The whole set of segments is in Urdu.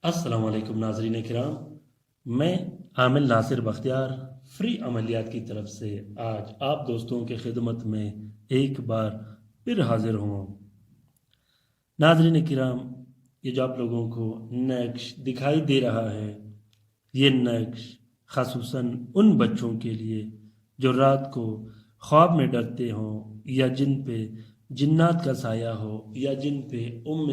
السلام علیکم ناظرین کرام، میں عامل ناصر بختیار فری عملیات کی طرف سے آج آپ دوستوں کے خدمت میں ایک بار پھر حاضر ہوں۔ ناظرین کرام، یہ جو آپ لوگوں کو نقش دکھائی دے رہا ہے، یہ نقش خصوصاً ان بچوں کے لیے جو رات کو خواب میں ڈرتے ہوں، یا جن پہ جنات کا سایہ ہو، یا جن پہ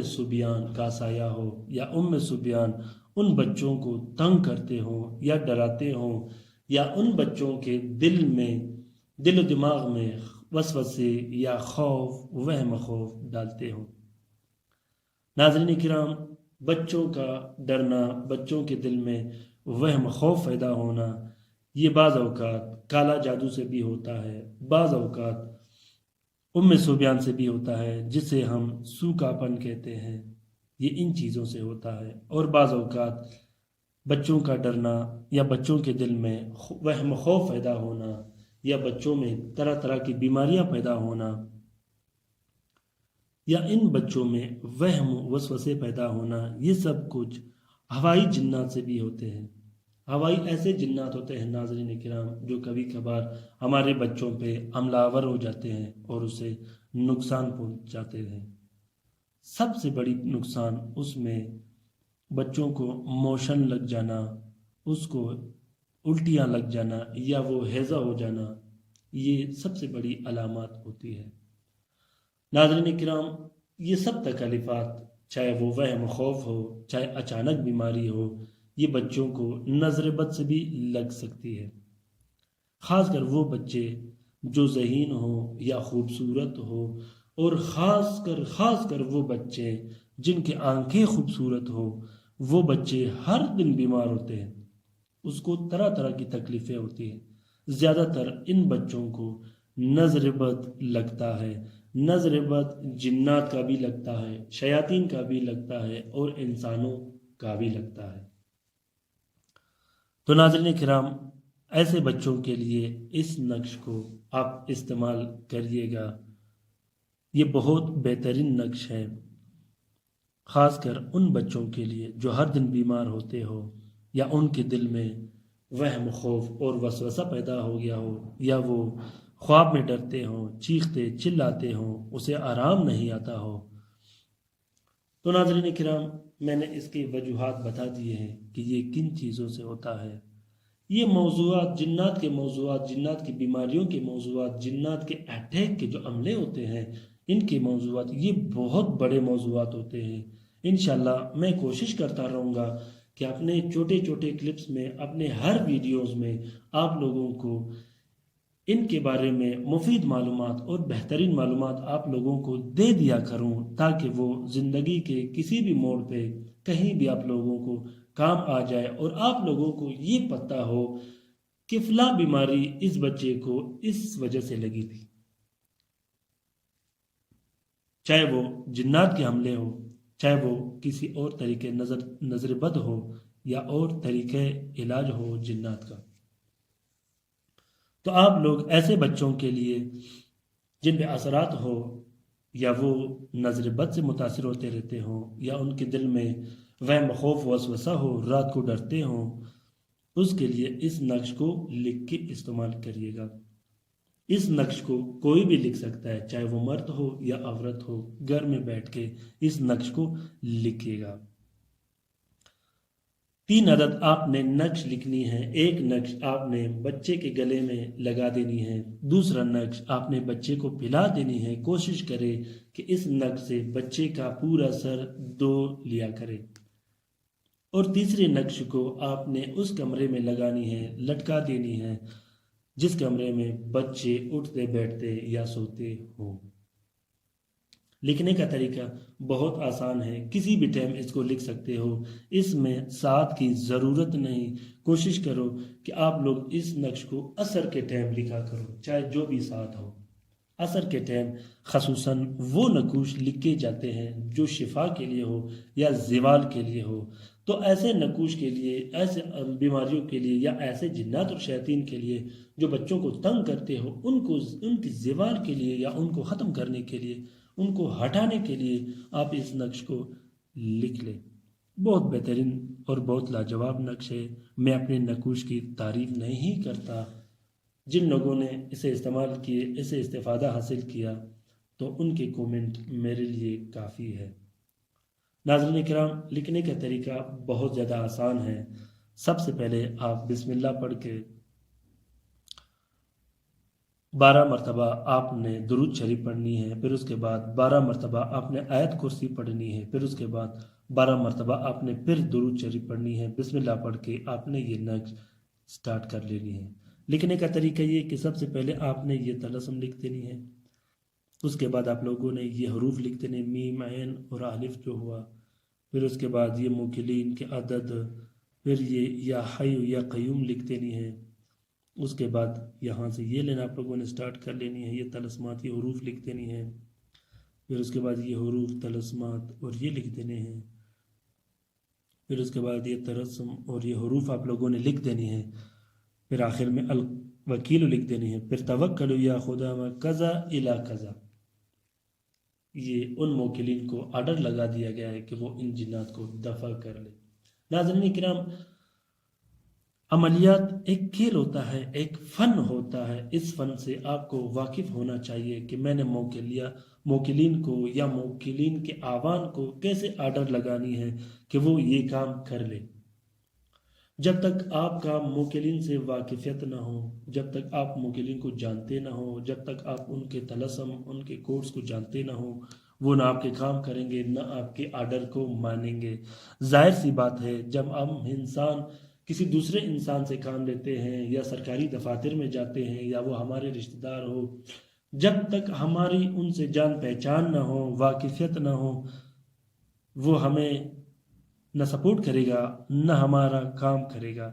صبیان کا سایہ ہو، یا صبیان ان بچوں کو تنگ کرتے ہوں یا ڈراتے ہوں، یا ان بچوں کے دل و دماغ میں وسوسے یا خوف وہم خوف ڈالتے ہوں۔ ناظرین کرام، بچوں کا ڈرنا، بچوں کے دل میں وہم خوف پیدا ہونا، یہ بعض اوقات کالا جادو سے بھی ہوتا ہے، بعض اوقات صوبیان سے بھی ہوتا ہے جسے ہم سوکھا پن کہتے ہیں، یہ ان چیزوں سے ہوتا ہے۔ اور بعض اوقات بچوں کا ڈرنا یا بچوں کے دل میں وہم خوف پیدا ہونا، یا بچوں میں طرح طرح کی بیماریاں پیدا ہونا، یا ان بچوں میں وہم وسوسے پیدا ہونا، یہ سب کچھ ہوائی جنات سے بھی ہوتے ہیں۔ ہوائی ایسے جنات ہوتے ہیں ناظرین کرام جو کبھی کبھار ہمارے بچوں پہ حملہ آور ہو جاتے ہیں اور اسے نقصان پہنچاتے ہیں۔ سب سے بڑی نقصان اس میں بچوں کو موشن لگ جانا، اس کو الٹیاں لگ جانا، یا وہ ہیضہ ہو جانا، یہ سب سے بڑی علامات ہوتی ہے۔ ناظرین کرام، یہ سب تکلیفات، چاہے وہ وہم خوف ہو، چاہے اچانک بیماری ہو، یہ بچوں کو نظر بد سے بھی لگ سکتی ہے۔ خاص کر وہ بچے جو ذہین ہو یا خوبصورت ہو، اور خاص کر وہ بچے جن کے آنکھیں خوبصورت ہو، وہ بچے ہر دن بیمار ہوتے ہیں، اس کو طرح طرح کی تکلیفیں ہوتی ہیں۔ زیادہ تر ان بچوں کو نظر بد لگتا ہے۔ نظر بد جنات کا بھی لگتا ہے، شیاطین کا بھی لگتا ہے، اور انسانوں کا بھی لگتا ہے۔ تو ناظرین کرام، ایسے بچوں کے لیے اس نقش کو آپ استعمال کریے گا، یہ بہت بہترین نقش ہے، خاص کر ان بچوں کے لیے جو ہر دن بیمار ہوتے ہو، یا ان کے دل میں وہم خوف اور وسوسہ پیدا ہو گیا ہو، یا وہ خواب میں ڈرتے ہوں، چیختے چلاتے ہوں، اسے آرام نہیں آتا ہو۔ تو ناظرین کرام، میں نے اس کی وجوہات بتا دیے ہیں کہ یہ کن چیزوں سے ہوتا ہے۔ یہ موضوعات، جنات کے موضوعات، جنات کی بیماریوں کے موضوعات، جنات کے اٹیک کے جو عملے ہوتے ہیں، ان کے موضوعات، یہ بہت بڑے موضوعات ہوتے ہیں۔ انشاءاللہ میں کوشش کرتا رہوں گا کہ اپنے چھوٹے چھوٹے کلپس میں، اپنے ہر ویڈیوز میں آپ لوگوں کو ان کے بارے میں مفید معلومات اور بہترین معلومات آپ لوگوں کو دے دیا کروں، تاکہ وہ زندگی کے کسی بھی موڑ پہ کہیں بھی آپ لوگوں کو کام آ جائے، اور آپ لوگوں کو یہ پتہ ہو کہ فلاں بیماری اس بچے کو اس وجہ سے لگی تھی، چاہے وہ جنات کے حملے ہو، چاہے وہ کسی اور طریقے نظر بد ہو، یا اور طریقے علاج ہو جنات کا۔ تو آپ لوگ ایسے بچوں کے لیے جن پہ اثرات ہو، یا وہ نظر بد سے متاثر ہوتے رہتے ہوں، یا ان کے دل میں وہم خوف وسوسہ ہو، رات کو ڈرتے ہوں، اس کے لیے اس نقش کو لکھ کے استعمال کریے گا۔ اس نقش کو کوئی بھی لکھ سکتا ہے، چاہے وہ مرد ہو یا عورت ہو، گھر میں بیٹھ کے اس نقش کو لکھیے گا۔ 3 عدد آپ نے نقش لکھنی ہے۔ ایک نقش آپ نے بچے کے گلے میں لگا دینی ہے، دوسرا نقش آپ نے بچے کو پلا دینی ہے۔ کوشش کرے کہ اس نقش سے بچے کا پورا سر دھو لیا کرے، اور تیسرے نقش کو آپ نے اس کمرے میں لگانی ہے، لٹکا دینی ہے جس کمرے میں بچے اٹھتے بیٹھتے یا سوتے ہوں۔ لکھنے کا طریقہ بہت آسان ہے، کسی بھی ٹائم اس کو لکھ سکتے ہو، اس میں ساتھ کی ضرورت نہیں۔ کوشش کرو کہ آپ لوگ اس نقش کو عصر کے ٹائم لکھا کرو، چاہے جو بھی ساتھ ہو۔ عصر کے ٹائم خصوصاً وہ نقوش لکھے جاتے ہیں جو شفا کے لیے ہو یا زوال کے لیے ہو۔ تو ایسے نقوش کے لیے، ایسے بیماریوں کے لیے، یا ایسے جنات اور شیاطین کے لیے جو بچوں کو تنگ کرتے ہو، ان کی زوال کے لیے، یا ان کو ختم کرنے کے لیے، ان کو ہٹانے کے لیے آپ اس نقش کو لکھ لیں۔ بہت بہترین اور بہت لاجواب نقش ہے۔ میں اپنے نقوش کی تعریف نہیں کرتا، جن لوگوں نے اسے استعمال کیے، اسے استفادہ حاصل کیا، تو ان کے کومنٹ میرے لیے کافی ہے۔ ناظرین کرام، لکھنے کا طریقہ بہت زیادہ آسان ہے۔ سب سے پہلے آپ بسم اللہ پڑھ کے 12 مرتبہ آپ نے درود شریف پڑھنی ہے، پھر اس کے بعد 12 مرتبہ آپ نے آیت کرسی پڑھنی ہے، پھر اس کے بعد 12 مرتبہ آپ نے پھر درود شریف پڑھنی ہے۔ بسم اللہ پڑھ کے آپ نے یہ نقش سٹارٹ کر لینی ہے۔ لکھنے کا طریقہ یہ کہ سب سے پہلے آپ نے یہ طلسم لکھ دینی ہے، اس کے بعد آپ لوگوں نے یہ حروف لکھ دینے، میم عین اور الف جو ہوا، پھر اس کے بعد یہ موکلین کے عدد، پھر یہ یا حی یا قیوم لکھ دینی ہے۔ اس کے بعد یہاں سے یہ لینا آپ لوگوں نے سٹارٹ کر لینی ہے، یہ طلسمات یہ حروف لکھ دینی ہے، پھر اس کے بعد یہ حروف طلسمات اور یہ لکھ دینے ہیں، پھر اس کے بعد یہ طلسم اور یہ حروف آپ لوگوں نے لکھ دینی ہے، پھر آخر میں الوکیل لکھ دینی ہے، پھر توکلوا یا خدا ما کذا الی کذا۔ یہ ان موکلین کو آرڈر لگا دیا گیا ہے کہ وہ ان جنات کو دفع کر لے۔ ناظرین کرام، عملیات ایک کھیل ہوتا ہے، ایک فن ہوتا ہے۔ اس فن سے آپ کو واقف ہونا چاہیے کہ میں نے موکلین کو یا موکلین کے آوان کو کیسے آرڈر لگانی ہے کہ وہ یہ کام کر لے۔ جب تک آپ کا موکلین سے واقفیت نہ ہو، جب تک آپ موکلین کو جانتے نہ ہو، جب تک آپ ان کے طلسم، ان کے کوڈز کو جانتے نہ ہو، وہ نہ آپ کے کام کریں گے، نہ آپ کے آرڈر کو مانیں گے۔ ظاہر سی بات ہے، جب ہم انسان کسی دوسرے انسان سے کام لیتے ہیں یا سرکاری دفاتر میں جاتے ہیں یا وہ ہمارے رشتہ دار ہو، جب تک ہماری ان سے جان پہچان نہ ہو، واقفیت نہ ہو، وہ ہمیں نہ سپورٹ کرے گا، نہ ہمارا کام کرے گا۔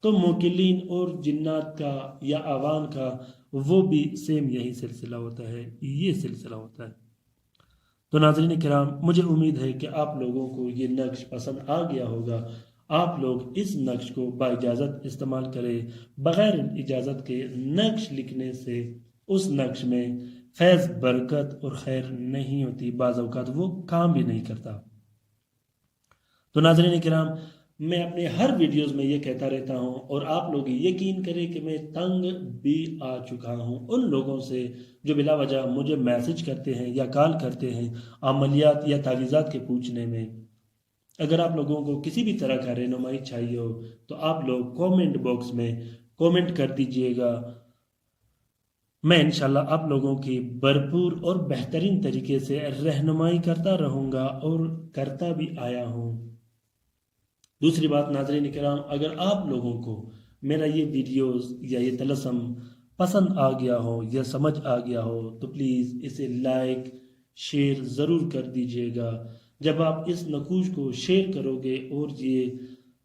تو موکلین اور جنات کا یا آوان کا وہ بھی سیم یہی سلسلہ ہوتا ہے، یہ سلسلہ ہوتا ہے۔ تو ناظرین کرام، مجھے امید ہے کہ آپ لوگوں کو یہ نقش پسند آ گیا ہوگا۔ آپ لوگ اس نقش کو با اجازت استعمال کریں۔ بغیر اجازت کے نقش لکھنے سے اس نقش میں فیض، برکت اور خیر نہیں ہوتی، بعض اوقات وہ کام بھی نہیں کرتا۔ تو ناظرین کرام، میں اپنے ہر ویڈیوز میں یہ کہتا رہتا ہوں، اور آپ لوگ یقین کریں کہ میں تنگ بھی آ چکا ہوں ان لوگوں سے جو بلا وجہ مجھے میسج کرتے ہیں یا کال کرتے ہیں عملیات یا تعویذات کے پوچھنے میں۔ اگر آپ لوگوں کو کسی بھی طرح کا رہنمائی چاہیے ہو تو آپ لوگ کومنٹ باکس میں کومنٹ کر دیجئے گا۔ میں انشاءاللہ آپ لوگوں کی بھرپور اور بہترین طریقے سے رہنمائی کرتا رہوں گا اور کرتا بھی آیا ہوں۔ دوسری بات ناظرین کرام، اگر آپ لوگوں کو میرا یہ ویڈیوز یا یہ طلسم پسند آ گیا ہو یا سمجھ آ گیا ہو تو پلیز اسے لائک شیئر ضرور کر دیجئے گا۔ جب آپ اس نقوش کو شیئر کرو گے، اور یہ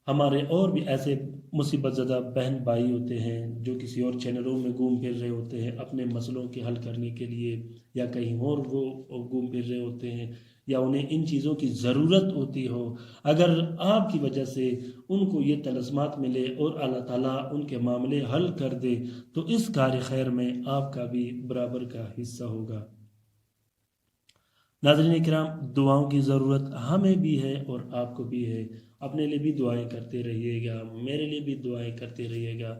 ہمارے اور بھی ایسے مصیبت زدہ بہن بھائی ہوتے ہیں جو کسی اور چینلوں میں گھوم پھر رہے ہوتے ہیں اپنے مسئلوں کے حل کرنے کے لیے، یا کہیں اور وہ گھوم پھر رہے ہوتے ہیں، یا انہیں ان چیزوں کی ضرورت ہوتی ہو، اگر آپ کی وجہ سے ان کو یہ طلسمات ملے اور اللہ تعالیٰ ان کے معاملے حل کر دے، تو اس کار خیر میں آپ کا بھی برابر کا حصہ ہوگا۔ ناظرین کرام، دعاؤں کی ضرورت ہمیں بھی ہے اور آپ کو بھی ہے۔ اپنے لیے بھی دعائیں کرتے رہیے گا، میرے لیے بھی دعائیں کرتے رہیے گا۔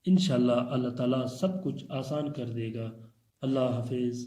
انشاءاللہ اللہ تعالیٰ سب کچھ آسان کر دے گا۔ اللہ حافظ۔